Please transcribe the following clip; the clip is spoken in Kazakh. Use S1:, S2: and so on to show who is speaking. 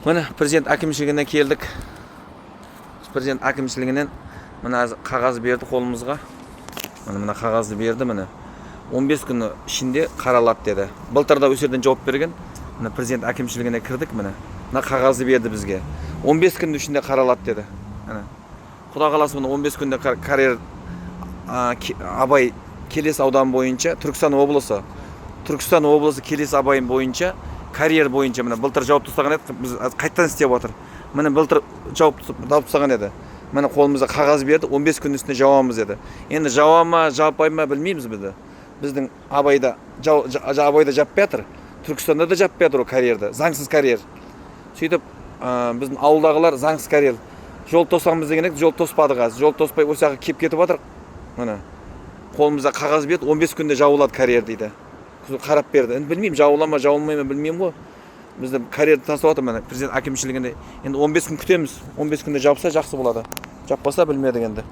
S1: Mana prezident әкімшілігіне келдік. Президент әкімшілігінен мына қағаз берді қолымызға. Мына қағазды берді, міне 15 күні ішінде қаралады деді. Былтырда өсерден жауап берген. Мына президент әкімшілігіне кірдік, міне. Мына қағазды берді бізге. 15 күннің ішінде қаралады деді. Құда қаласы мына 15 күнде карьер Абай Келес аудан бойынша Түркістан облысы Келес Абайын бойынша карьер бойынша міне былтыр жауап тастаған еді, біз қайттан істеп отыр. Міне былтыр жауап тастаған еді. Міне қолымызда қағаз берді, 15 күн үстінде жауамыз деді. Енді жауа ма, жаппай ма білмейміз бізді. Біздің Абайда жаппай жатыр. Түркістанда да жаппай жатыр карьерді, заңсыз карьер. Сөйтіп, біздің ауылдағылар заңсыз карьер. Жол тосамыз деген еді, жол тоспадық аз. Жол тоспай осыяққа кеп кетіп жатыр. Міне қолымызда қағаз берді, 15 күнде жауылады карьер дейді. Қарап берді. Енді білмеймін, жауыла ма, жауылмай ма білмеймін ғой. Бізді карьерді тастап отыр, міне президент әкімшілігінде. Енді 15 күн күтеміз. 15 күнде жапса жақсы болады. Жаппаса білмедік енді.